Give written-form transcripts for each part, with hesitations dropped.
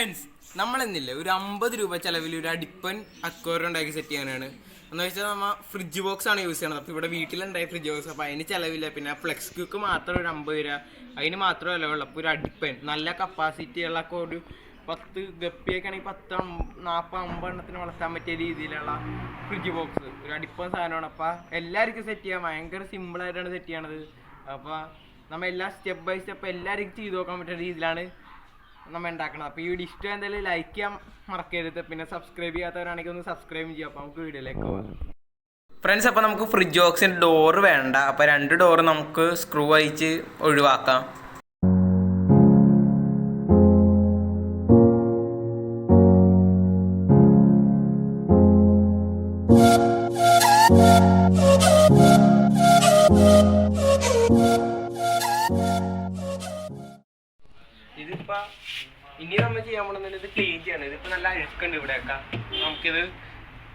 Friends, നമ്മളെന്നില്ലേ ഒരു 50 രൂപ ചിലവിൽ ഒരു അടിപ്പൻ അക്വേറിയം ഉണ്ടാക്കി സെറ്റ് ചെയ്യാനാണ്. എന്ന് വെച്ചാൽ നമ്മൾ ഫ്രിഡ്ജ് ബോക്സ് ആണ് യൂസ് ചെയ്യണത്. അപ്പോൾ ഇവിടെ വീട്ടിലുണ്ടായ ഫ്രിഡ്ജ് ബോക്സ്, അപ്പോൾ അതിന് ചിലവില്ല. പിന്നെ ഫ്ലെക്സ് ക്യൂക്ക് മാത്രം ഒരു 50 രൂപ, അതിന് മാത്രമേ ചിലവുള്ളൂ. അപ്പോൾ ഒരു അടിപ്പൻ നല്ല കപ്പാസിറ്റി ഉള്ള ഒരു 10 ഗപ്പിയൊക്കെ ആണെങ്കിൽ 10, 40, 50 എണ്ണത്തിന് വളർത്താൻ പറ്റിയ രീതിയിലുള്ള ഫ്രിഡ്ജ് ബോക്സ് ഒരു അടിപ്പൻ സാധനമാണ്. അപ്പോൾ എല്ലാവർക്കും സെറ്റ് ചെയ്യാം, ഭയങ്കര സിമ്പിളായിട്ടാണ് സെറ്റ് ചെയ്യണത്. അപ്പോൾ നമ്മൾ എല്ലാ സ്റ്റെപ്പ് ബൈ സ്റ്റെപ്പ് എല്ലാവർക്കും ചെയ്ത് നോക്കാൻ പറ്റുന്ന രീതിയിലാണ് നമ്മൾ ഉണ്ടാക്കണം. അപ്പോൾ ഈ വീഡിയോ ഇഷ്ടം എന്തായാലും ലൈക്ക് ചെയ്യാൻ മറക്കരുത്. പിന്നെ സബ്സ്ക്രൈബ് ചെയ്യാത്തവരാണെങ്കിൽ ഒന്ന് സബ്സ്ക്രൈബ് ചെയ്യാം. അപ്പോൾ നമുക്ക് വീഡിയോയിലേക്ക് പോകാം. ഫ്രണ്ട്സ്, അപ്പോൾ നമുക്ക് ഫ്രിഡ്ജ് ബോക്സിന് ഡോറ് വേണ്ട. അപ്പോൾ 2 ഡോറ് നമുക്ക് സ്ക്രൂ അയച്ച് ഒഴിവാക്കാം. ഇതിപ്പോൾ ഇനി നമ്മൾ ചെയ്യാൻ പോകുന്നത് ഇത് ക്ലീൻ ചെയ്യണം. ഇതിപ്പോൾ നല്ല അഴുക്കുണ്ട് ഇവിടെയൊക്കെ. നമുക്കിത്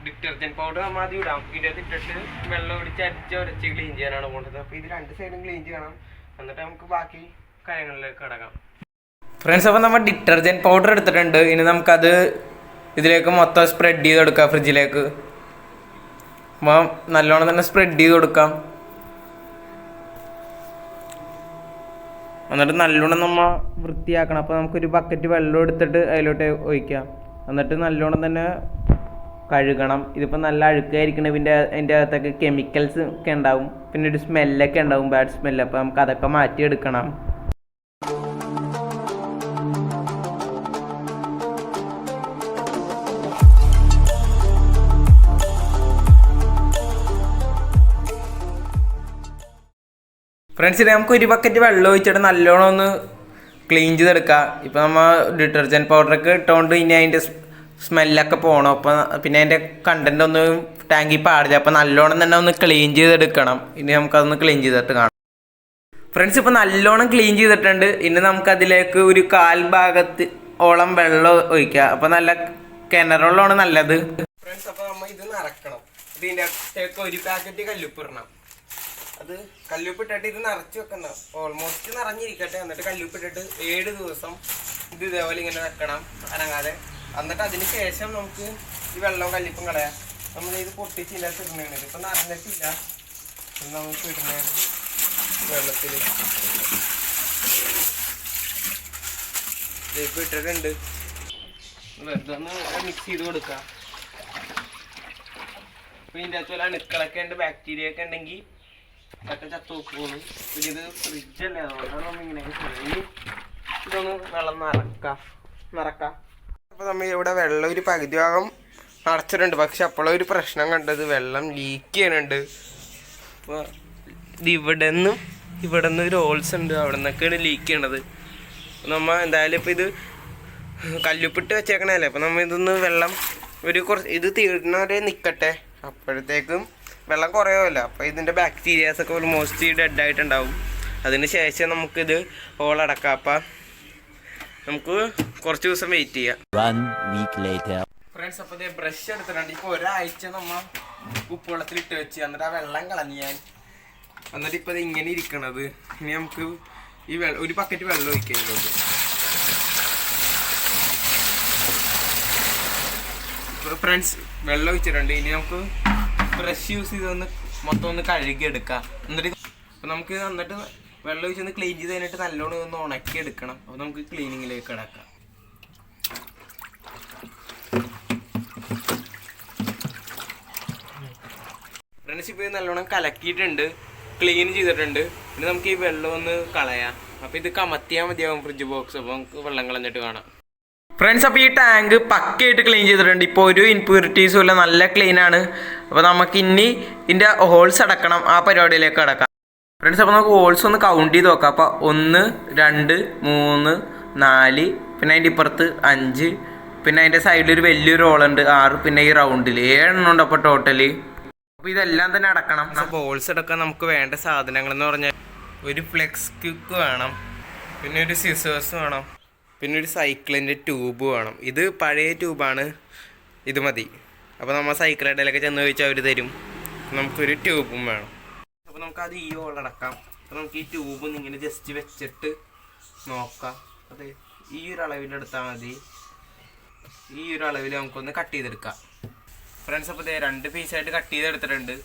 ഡിറ്റർജൻറ്റ് പൗഡർ നമ്മൾ ആദ്യം ഇടാം. ഇതിനകത്ത് ഇട്ടിട്ട് വെള്ളം ഒടിച്ച് ഉരച്ച് ക്ലീൻ ചെയ്യാനാണ് പോകുന്നത്. അപ്പോൾ ഇത് 2 സൈഡും ക്ലീൻ ചെയ്യണം. എന്നിട്ട് നമുക്ക് ബാക്കി കാര്യങ്ങളിലേക്ക് കിടക്കാം. ഫ്രണ്ട്സ്, അപ്പോൾ നമ്മൾ ഡിറ്റർജൻറ്റ് പൗഡർ എടുത്തിട്ടുണ്ട്. ഇനി നമുക്കത് ഇതിലേക്ക് മൊത്തം സ്പ്രെഡ് ചെയ്ത് കൊടുക്കാം ഫ്രിഡ്ജിലേക്ക്. അപ്പോൾ നല്ലോണം തന്നെ സ്പ്രെഡ് ചെയ്ത് കൊടുക്കാം. എന്നിട്ട് നല്ലോണം നമ്മൾ വൃത്തിയാക്കണം. അപ്പോൾ നമുക്കൊരു ബക്കറ്റ് വെള്ളം എടുത്തിട്ട് അതിലോട്ട് ഒഴിക്കാം. എന്നിട്ട് നല്ലോണം തന്നെ കഴുകണം. ഇതിപ്പോൾ നല്ല അഴുക്കായിരിക്കണം. അതിൻ്റെ അകത്തൊക്കെ കെമിക്കൽസ് ഒക്കെ ഉണ്ടാവും. പിന്നെ ഒരു സ്മെല്ലൊക്കെ ഉണ്ടാവും, ബാഡ് സ്മെല്ല്. അപ്പോൾ നമുക്ക് അതൊക്കെ മാറ്റിയെടുക്കണം. ഫ്രണ്ട്സ്, ഇത് നമുക്ക് ഒരു ബക്കറ്റ് വെള്ളം ഒഴിച്ചിട്ട് നല്ലോണം ഒന്ന് ക്ലീൻ ചെയ്തെടുക്കാം. ഇപ്പോൾ നമ്മൾ ഡിറ്റർജൻറ്റ് പൗഡറൊക്കെ ഇട്ടുകൊണ്ട് ഇനി അതിൻ്റെ സ്മെല്ലൊക്കെ പോകണം. അപ്പോൾ പിന്നെ അതിൻ്റെ കണ്ടൻറ് ഒന്ന് ടാങ്കിൽ പാടില്ല. അപ്പോൾ നല്ലോണം തന്നെ ഒന്ന് ക്ലീൻ ചെയ്തെടുക്കണം. ഇനി നമുക്കതൊന്ന് ക്ലീൻ ചെയ്തിട്ട് കാണാം. ഫ്രണ്ട്സ്, ഇപ്പോൾ നല്ലോണം ക്ലീൻ ചെയ്തിട്ടുണ്ട്. ഇനി നമുക്കതിലേക്ക് ഒരു 1/4 ഭാഗത്ത് ഓളം വെള്ളം ഒഴിക്കുക. അപ്പോൾ നല്ല കിണറുള്ളതാണ് നല്ലത്. ഫ്രണ്ട്സ്, അപ്പോൾ നമ്മൾ ഇത് നിറക്കണം. ഇതിൻ്റെ അകത്തേക്ക് ഒരു പാക്കറ്റ് കല്ലുപ്പ് ഇടണം. അത് കല്ലുപ്പിട്ടിട്ട് ഇത് നിറച്ച് വെക്കണം. ഓൾമോസ്റ്റ് നിറഞ്ഞിരിക്കട്ടെ. എന്നിട്ട് കല്ലുപ്പിട്ടിട്ട് 7 ദിവസം ഇത് ഇതേപോലെ ഇങ്ങനെ വെക്കണം, അനങ്ങാതെ. എന്നിട്ട് അതിന് ശേഷം നമുക്ക് ഈ വെള്ളവും കല്ലുപ്പും കളയാം. നമ്മൾ ഇത് പൊട്ടിച്ച് ഇതിനകത്ത് ഇടുന്നതാണ്. ഇതിപ്പോൾ നിറഞ്ഞിട്ടില്ല. ഇത് നമുക്ക് ഇടുന്നതാണ് വെള്ളത്തിൽ. ഇതിപ്പോൾ ഇട്ടിട്ടുണ്ട്. വെറുതെ ഒന്ന് മിക്സ് ചെയ്ത് കൊടുക്കാം. അപ്പോൾ ഇതിൻ്റെ അകത്ത് വല്ല അണുക്കളൊക്കെ ഉണ്ട്, ബാക്ടീരിയ ഒക്കെ ഉണ്ടെങ്കിൽ അതൊക്കെ ചത്തു നോക്കുന്നു. പിന്നെ ഇത് ഫ്രിഡ്ജല്ലേ, അതുകൊണ്ടാണ് നമ്മൾ ഇങ്ങനെ ഇതൊന്ന് വെള്ളം നിറക്കാം. അപ്പോൾ നമ്മൾ ഇവിടെ വെള്ളം ഒരു പകുതി ഭാഗം നിറച്ചിട്ടുണ്ട്. പക്ഷെ അപ്പോഴും ഒരു പ്രശ്നം കണ്ടത്, വെള്ളം ലീക്ക് ചെയ്യുന്നുണ്ട്. അപ്പോൾ ഇവിടെ നിന്ന് ഒരു ഹോൾസ് ഉണ്ട്, അവിടെ നിന്നൊക്കെയാണ് ലീക്ക് ചെയ്യണത്. നമ്മൾ എന്തായാലും ഇപ്പോൾ ഇത് കല്ലുപ്പിട്ട് വെച്ചേക്കണല്ലേ. അപ്പോൾ നമ്മൾ ഇതൊന്ന് വെള്ളം ഇത് തീർന്നവരെ നിൽക്കട്ടെ. അപ്പോഴത്തേക്കും വെള്ളം കുറയുമല്ലോ. അപ്പോൾ ഇതിൻ്റെ ബാക്ടീരിയാസൊക്കെ ഓൾമോസ്റ്റ് ഡെഡായിട്ടുണ്ടാവും. അതിന് ശേഷം നമുക്കിത് ഹോളടക്കാം. അപ്പം നമുക്ക് കുറച്ച് ദിവസം വെയിറ്റ് ചെയ്യാം. ഫ്രണ്ട്സ്, അപ്പോൾ ഇത് ബ്രഷ് എടുത്തിട്ടുണ്ട്. ഇപ്പോൾ ഒരാഴ്ച നമ്മൾ ഉപ്പുവെള്ളത്തിൽ ഇട്ട് വെച്ച്, എന്നിട്ട് ആ വെള്ളം കളഞ്ഞ് ഞാൻ. എന്നിട്ട് ഇപ്പോൾ ഇത് ഇങ്ങനെ ഇരിക്കണത്. ഇനി നമുക്ക് ഈ ഒരു ബക്കറ്റ് വെള്ളം ഒഴിക്കുന്നത്. ഫ്രണ്ട്സ്, വെള്ളം ഒഴിച്ചിട്ടുണ്ട്. ഇനി നമുക്ക് ബ്രഷ് യൂസ് ചെയ്തൊന്ന് മൊത്തം ഒന്ന് കഴുകിയെടുക്കാം. എന്നിട്ട് നമുക്ക് വെള്ളം ഒഴിച്ചൊന്ന് ക്ലീൻ ചെയ്ത് കഴിഞ്ഞിട്ട് നല്ലോണം ഒന്ന് ഉണക്കി എടുക്കണം. അപ്പോൾ നമുക്ക് ക്ലീനിങ്ങിലേക്ക് കിടക്കാം. ഫ്രണ്ട്സ്, ഇപ്പോൾ നല്ലോണം കലക്കിയിട്ടുണ്ട്, ക്ലീൻ ചെയ്തിട്ടുണ്ട്. പിന്നെ നമുക്ക് ഈ വെള്ളം ഒന്ന് കളയാം. അപ്പോൾ ഇത് കമത്തിയാൽ മതിയാവും ഫ്രിഡ്ജ് ബോക്സ്. അപ്പോൾ നമുക്ക് വെള്ളം കളഞ്ഞിട്ട് കാണാം. ഫ്രണ്ട്സ്, അപ്പോൾ ഈ ടാങ്ക് പക്കയായിട്ട് ക്ലീൻ ചെയ്തിട്ടുണ്ട്. ഇപ്പോൾ ഒരു ഇൻപ്യൂരിറ്റീസും ഇല്ല, നല്ല ക്ലീനാണ്. അപ്പോൾ നമുക്ക് ഇനി ഇതിൻ്റെ ഹോൾസ് അടക്കണം. ആ പരിപാടിയിലേക്ക് അടക്കാം. ഫ്രണ്ട്സ്, അപ്പോൾ നമുക്ക് ഹോൾസ് ഒന്ന് കൗണ്ട് ചെയ്ത് നോക്കാം. അപ്പോൾ 1, 2, 3, 4, പിന്നെ അതിൻ്റെ ഇപ്പുറത്ത് 5, പിന്നെ അതിൻ്റെ സൈഡിൽ ഒരു വലിയൊരു ഹോളുണ്ട് 6, പിന്നെ ഈ റൗണ്ടിൽ 7 എണ്ണം ഉണ്ട്. അപ്പോൾ ടോട്ടല് അപ്പോൾ ഇതെല്ലാം തന്നെ അടക്കണം. അപ്പോൾ ഹോൾസ് അടക്കാൻ നമുക്ക് വേണ്ട സാധനങ്ങൾ എന്ന് പറഞ്ഞാൽ ഒരു ഫ്ലെക്സ് ക്യൂക്ക് വേണം, പിന്നെ ഒരു സിസേഴ്സ് വേണം, പിന്നെ ഒരു സൈക്കിളിൻ്റെ ട്യൂബ് വേണം. ഇത് പഴയ ട്യൂബാണ്, ഇത് മതി. അപ്പോൾ നമ്മൾ സൈക്കിൾ ഇടയിലൊക്കെ ചെന്ന് ചോദിച്ചാൽ അവർ തരും. നമുക്കൊരു ട്യൂബും വേണം. അപ്പോൾ നമുക്കത് ഈ ഹോളടക്കാം. അപ്പോൾ നമുക്ക് ഈ ട്യൂബ് ഇങ്ങനെ ജസ്റ്റ് വെച്ചിട്ട് നോക്കാം. അതെ, ഈ ഒരു അളവിലെടുത്താൽ മതി. ഈ ഒരു അളവിൽ നമുക്കൊന്ന് കട്ട് ചെയ്തെടുക്കാം ഫ്രണ്ട്സ്. അപ്പോൾ ഇതേ 2 പീസായിട്ട് കട്ട് ചെയ്തെടുത്തിട്ടുണ്ട്.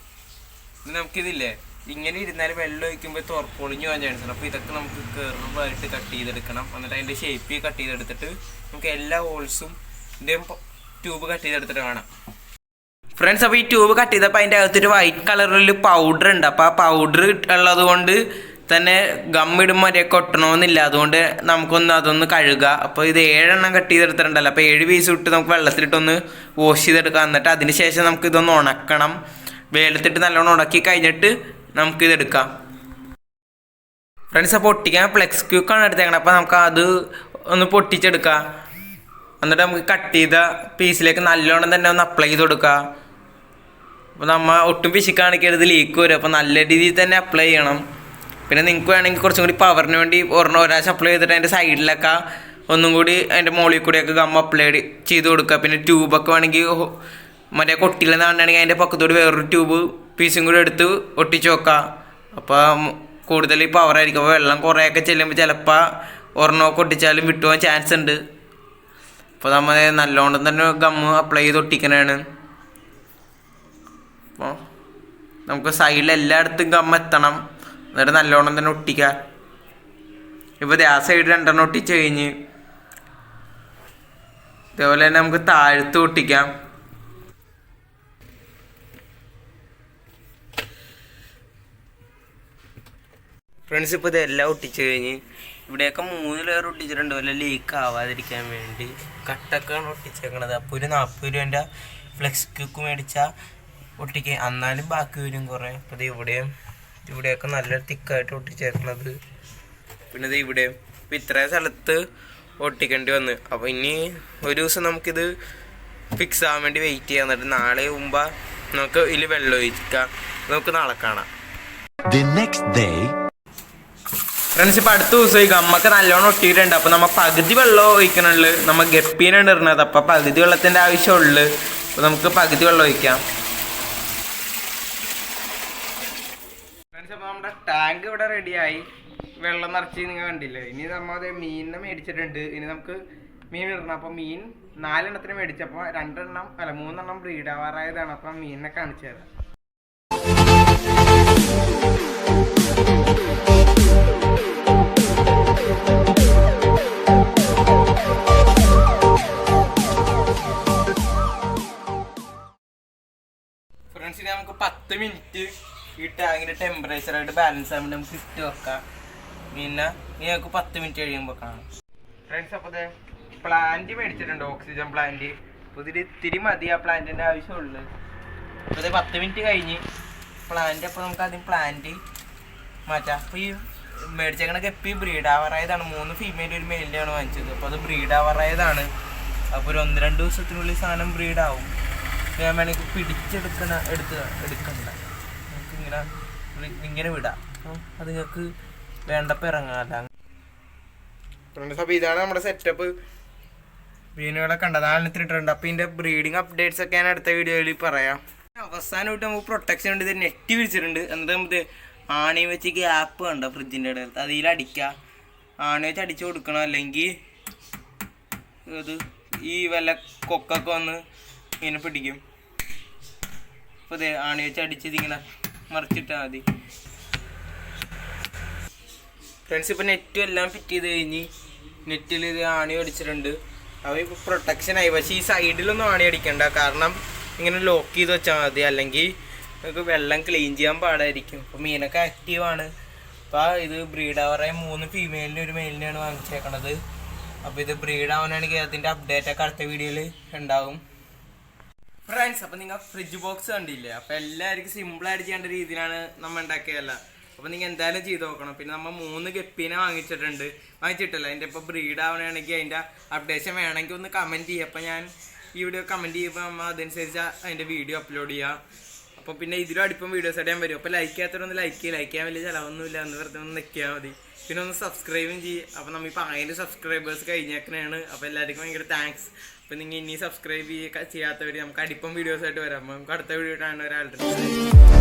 ഇനി നമുക്കിതില്ലേ ഇങ്ങനെ ഇരുന്നാലും വെള്ളം ഒഴിക്കുമ്പോൾ പൊളിഞ്ഞു പോകാൻ ചാൻസ് ഉണ്ട്. അപ്പോൾ ഇതൊക്കെ നമുക്ക് കർവായിട്ട് കട്ട് ചെയ്തെടുക്കണം. എന്നിട്ട് അതിൻ്റെ ഷേപ്പ് കട്ട് ചെയ്തെടുത്തിട്ട് നമുക്ക് എല്ലാ ഹോൾസും ഇതേം ട്യൂബ് കട്ട് ചെയ്തെടുത്തിട്ട് കാണാം ഫ്രണ്ട്സ്. അപ്പോൾ ഈ ട്യൂബ് കട്ട് ചെയ്തപ്പോൾ അതിൻ്റെ അകത്തൊരു വൈറ്റ് കളറിൽ പൗഡർ ഉണ്ട്. അപ്പോൾ ആ പൗഡർ ഉള്ളത് കൊണ്ട് തന്നെ ഗമ്മിടുമ്പോൾ വരെയൊക്കെ ഒട്ടണമെന്നില്ല. അതുകൊണ്ട് നമുക്കൊന്ന് അതൊന്ന് കഴുകുക. അപ്പോൾ ഇത് 7 എണ്ണം കട്ട് ചെയ്തെടുത്തിട്ടുണ്ടല്ലോ. അപ്പോൾ 7 പീസ് ഇട്ട് നമുക്ക് വെള്ളത്തിലിട്ടൊന്ന് വാഷ് ചെയ്തെടുക്കാം. എന്നിട്ട് അതിന് ശേഷം നമുക്ക് ഇതൊന്ന് ഉണക്കണം. വെള്ളത്തിട്ട് നല്ലോണം ഉണക്കി കഴിഞ്ഞിട്ട് നമുക്കിതെടുക്കാം ഫ്രണ്ട്സ്. അപ്പോൾ ഒട്ടിക്കാൻ ഫ്ലെക്സ് ക്യൂക്കാണ് എടുത്തേക്കണം. അപ്പോൾ നമുക്ക് അത് ഒന്ന് പൊട്ടിച്ചെടുക്കാം. എന്നിട്ട് നമുക്ക് കട്ട് ചെയ്ത പീസിലേക്ക് നല്ലോണം തന്നെ ഒന്ന് അപ്ലൈ ചെയ്ത് കൊടുക്കുക. അപ്പോൾ നമ്മൾ ഒട്ടും പിശിക്കാണിക്കരുത്, ലീക്ക് വരും. അപ്പോൾ നല്ല രീതിയിൽ തന്നെ അപ്ലൈ ചെയ്യണം. പിന്നെ നിങ്ങൾക്ക് വേണമെങ്കിൽ കുറച്ചും കൂടി പവറിന് വേണ്ടി ഒരാഴ്ച അപ്ലൈ ചെയ്തിട്ട് അതിൻ്റെ സൈഡിലൊക്കെ ഒന്നും കൂടി അതിൻ്റെ മുകളിൽ കൂടിയൊക്കെ ഗം അപ്ലൈ ചെയ്ത് കൊടുക്കുക. പിന്നെ ട്യൂബൊക്കെ വേണമെങ്കിൽ മറ്റേ കൊട്ടിയിലെന്നാണെങ്കിൽ അതിൻ്റെ പക്കത്തോട് വേറൊരു ട്യൂബ് പീസും കൂടി എടുത്ത് ഒട്ടിച്ച് വെക്കുക. അപ്പോൾ കൂടുതൽ പവറായിരിക്കും. അപ്പോൾ വെള്ളം കുറേയൊക്കെ ചെല്ലുമ്പോൾ ചിലപ്പോൾ ഒരെണ്ണമൊക്കെ ഒട്ടിച്ചാലും വിട്ടുപോകാൻ ചാൻസ് ഉണ്ട്. അപ്പോൾ നമ്മൾ നല്ലോണം തന്നെ ഗമ്മ് അപ്ലൈ ചെയ്ത് ഒട്ടിക്കണതാണ്. അപ്പോൾ നമുക്ക് സൈഡിൽ എല്ലായിടത്തും ഗമ്മ് എത്തണം. എന്നിട്ട് നല്ലോണം തന്നെ ഒട്ടിക്കുക. ഇപ്പോൾ ആ സൈഡ് 2 എണ്ണം ഒട്ടിച്ച് കഴിഞ്ഞ് ഇതേപോലെ തന്നെ നമുക്ക് താഴത്ത് ഒട്ടിക്കാം. ഫ്രണ്ട്സ് ഇപ്പോൾ ഇതെല്ലാം ഒട്ടിച്ച് കഴിഞ്ഞ് ഇവിടെയൊക്കെ 3 ലെയർ ഒട്ടിച്ചിട്ടുണ്ട്. വല്ല ലീക്ക് ആവാതിരിക്കാൻ വേണ്ടി കട്ടൊക്കെയാണ് ഒട്ടിച്ചേക്കണത്. അപ്പോൾ ഒരു 40 രൂപേൻ്റെ ഫ്ലെക്സ് ക്യൂക്ക് മേടിച്ചാൽ ഒട്ടിക്കുക. എന്നാലും ബാക്കി വരും കുറേ. അപ്പോൾ ഇത് ഇവിടെയൊക്കെ നല്ല തിക്കായിട്ട് ഒട്ടിച്ചേക്കണത്. പിന്നെ ഇത് ഇവിടെയും ഇപ്പോൾ ഇത്രയും സ്ഥലത്ത് ഒട്ടിക്കേണ്ടി വന്നു. അപ്പോൾ ഇനി ഒരു ദിവസം നമുക്കിത് ഫിക്സ് ആവാൻ വേണ്ടി വെയിറ്റ് ചെയ്യാം. എന്നിട്ട് നാളെ മുമ്പ് നമുക്ക് ഇതിൽ വെള്ളം ഒഴിക്കാം. നമുക്ക് നാളെ കാണാം. ഫ്രണ്ട്സ് ഇപ്പോൾ അടുത്ത ദിവസം ഈ ഗമ്മൊക്കെ നല്ലോണം ഒട്ടിയിട്ടുണ്ട്. അപ്പോൾ നമ്മൾ പകുതി വെള്ളം ഒഴിക്കണുള്ളൂ. നമ്മൾ ഗപ്പീനാണ് ഇടുന്നത്. അപ്പോൾ പകുതി വെള്ളത്തിൻ്റെ ആവശ്യമുള്ളൂ. അപ്പോൾ നമുക്ക് പകുതി വെള്ളം ഒഴിക്കാം. ഫ്രണ്ട്സ് അപ്പോൾ നമ്മുടെ ടാങ്ക് ഇവിടെ റെഡിയായി. വെള്ളം നിറച്ച് നിങ്ങൾ കണ്ടില്ലേ. ഇനി നമ്മൾ മീനിനെ മേടിച്ചിട്ടുണ്ട്. ഇനി നമുക്ക് മീൻ ഇടണം. അപ്പോൾ മീൻ 4 എണ്ണത്തിന് മേടിച്ചപ്പോൾ 3 എണ്ണം ബ്രീഡ് ആവാറായതാണ്. അപ്പം മീനിനെ കാണിച്ചു തരാം. ഫ്രണ്ട്സിന് നമുക്ക് 10 മിനിറ്റ് ഈ ടാങ്കിൻ്റെ ടെമ്പറേച്ചറായിട്ട് ബാലൻസ് ആകുമ്പോൾ നമുക്ക് ഇട്ട് വെക്കാം. പിന്നെ ഞങ്ങൾക്ക് 10 മിനിറ്റ് കഴിയുമ്പോൾ കാണാം. ഫ്രണ്ട്സ് അപ്പോൾ പ്ലാന്റ് മേടിച്ചിട്ടുണ്ട്, ഓക്സിജൻ പ്ലാന്റ്. അപ്പോൾ ഇതിൽ ഇത്തിരി മതി ആ പ്ലാന്റിൻ്റെ ആവശ്യമുള്ളൂ. അപ്പോൾ 10 മിനിറ്റ് കഴിഞ്ഞ് പ്ലാന്റ്. അപ്പോൾ നമുക്ക് ആദ്യം പ്ലാന്റ് മാറ്റാം. അപ്പോൾ ഈ മേടിച്ചേക്കണ ഗപ്പി ബ്രീഡ് ആവാറായതാണ്. 3 ഫീമെയിൽ 1 മെയിലിനെയാണ് വാങ്ങിച്ചത്. അപ്പോൾ അത് ബ്രീഡ് ആവാറായതാണ്. അപ്പോൾ ഒരു 1-2 ദിവസത്തിനുള്ളിൽ സാധനം ബ്രീഡാവും. ഞാൻ വേണമെങ്കിൽ പിടിച്ചെടുക്കണ്ട നമുക്ക് ഇങ്ങനെ വിടാം. അത് നിങ്ങൾക്ക് വേണ്ടപ്പോൾ ഇറങ്ങാമല്ല. അപ്പോൾ ഇതാണ് നമ്മുടെ സെറ്റപ്പ്. മീനുകളൊക്കെ ഉണ്ട്, 4 എണ്ണത്തിനിട്ടുണ്ട്. അപ്പോൾ ഇതിൻ്റെ ബ്രീഡിങ് അപ്ഡേറ്റ്സ് ഒക്കെ ഞാൻ അടുത്ത വീഡിയോയിൽ പറയാം. അവസാനമായിട്ട് നമുക്ക് പ്രൊട്ടക്ഷൻ ഉണ്ട്. ഇത് നെറ്റ് വിരിച്ചിട്ടുണ്ട്. എന്നിട്ട് നമുക്ക് ആണി വെച്ച് ഗ്യാപ്പ് കണ്ടോ ഫ്രിഡ്ജിൻ്റെ ഇടയിൽ, അതിലടിക്കുക. ആണി വെച്ച് അടിച്ചു കൊടുക്കണം. അല്ലെങ്കിൽ ഇത് ഈ വല്ല കൊക്കൊക്കെ വന്ന് ഇങ്ങനെ പിടിക്കും. അപ്പോൾ ഇത് ആണി വെച്ച് അടിച്ചത് ഇങ്ങനെ മറിച്ചിട്ടാൽ മതി. ഫ്രണ്ട്സ് ഇപ്പോൾ നെറ്റും എല്ലാം ഫിറ്റ് ചെയ്ത് കഴിഞ്ഞ് നെറ്റിൽ ഇത് ആണി അടിച്ചിട്ടുണ്ട്. അവ ഇപ്പോൾ പ്രൊട്ടക്ഷനായി. പക്ഷേ ഈ സൈഡിലൊന്നും ആണി അടിക്കണ്ട. കാരണം ഇങ്ങനെ ലോക്ക് ചെയ്ത് വെച്ചാൽ മതി. അല്ലെങ്കിൽ നമുക്ക് വെള്ളം ക്ലീൻ ചെയ്യാൻ പാടായിരിക്കും. അപ്പോൾ മീനൊക്കെ ആക്റ്റീവാണ്. അപ്പോൾ ഇത് ബ്രീഡ് ആവാറായി 3 ഫീമെയിലിനും 1 മെയിലിനെയാണ് വാങ്ങിച്ചേക്കണത്. അപ്പോൾ ഇത് ബ്രീഡ് ആവാനാണെങ്കിൽ അതിൻ്റെ അപ്ഡേറ്റൊക്കെ അടുത്ത വീഡിയോയിൽ ഉണ്ടാകും. ഫ്രണ്ട്സ് അപ്പോൾ നിങ്ങൾ ഫ്രിഡ്ജ് ബോക്സ് കണ്ടില്ലേ. അപ്പോൾ എല്ലാവർക്കും സിമ്പിളായിട്ട് ചെയ്യേണ്ട രീതിയിലാണ് നമ്മൾ ഉണ്ടാക്കിയതല്ല. അപ്പോൾ നിങ്ങൾ എന്തായാലും ചെയ്ത് നോക്കണം. പിന്നെ നമ്മൾ 3 ഗപ്പീനെ വാങ്ങിച്ചിട്ടല്ല. അതിൻ്റെ ഇപ്പോൾ ബ്രീഡ് ആവണമെങ്കിൽ അതിൻ്റെ അപ്ഡേഷൻ വേണമെങ്കിൽ ഒന്ന് കമൻറ്റ് ചെയ്യുക. അപ്പോൾ ഞാൻ ഈ വീഡിയോ കമൻറ്റ് ചെയ്യുമ്പോൾ നമ്മൾ അതനുസരിച്ച് അതിൻ്റെ വീഡിയോ അപ്ലോഡ് ചെയ്യാം. അപ്പോൾ പിന്നെ ഇതിലും അടുപ്പം വീഡിയോസായിട്ട് ഞാൻ വരും. അപ്പോൾ ലൈക്ക് ചെയ്യാത്തവരൊന്ന് ലൈക്ക് ചെയ്യാൻ വലിയ ചിലവൊന്നുമില്ല. ഒന്ന് വെറുതെ ഒന്ന് നിൽക്കിയാൽ മതി. പിന്നെ ഒന്ന് സബ്സ്ക്രൈബും ചെയ്യും. അപ്പോൾ നമ്മളിപ്പോൾ 1000 സബ്സ്ക്രൈബേഴ്സ് കഴിഞ്ഞേക്കണേണ്. അപ്പോൾ എല്ലാവർക്കും ഭയങ്കര താങ്ക്സ്. അപ്പോൾ നിങ്ങൾ ഇനി സബ്സ്ക്രൈബ് ചെയ്യാത്തവർ നമുക്ക് അടുപ്പം വീഡിയോസായിട്ട് വരാം. നമുക്ക് അടുത്ത വീഡിയോ കാണാൻ ഒരാളുണ്ട്.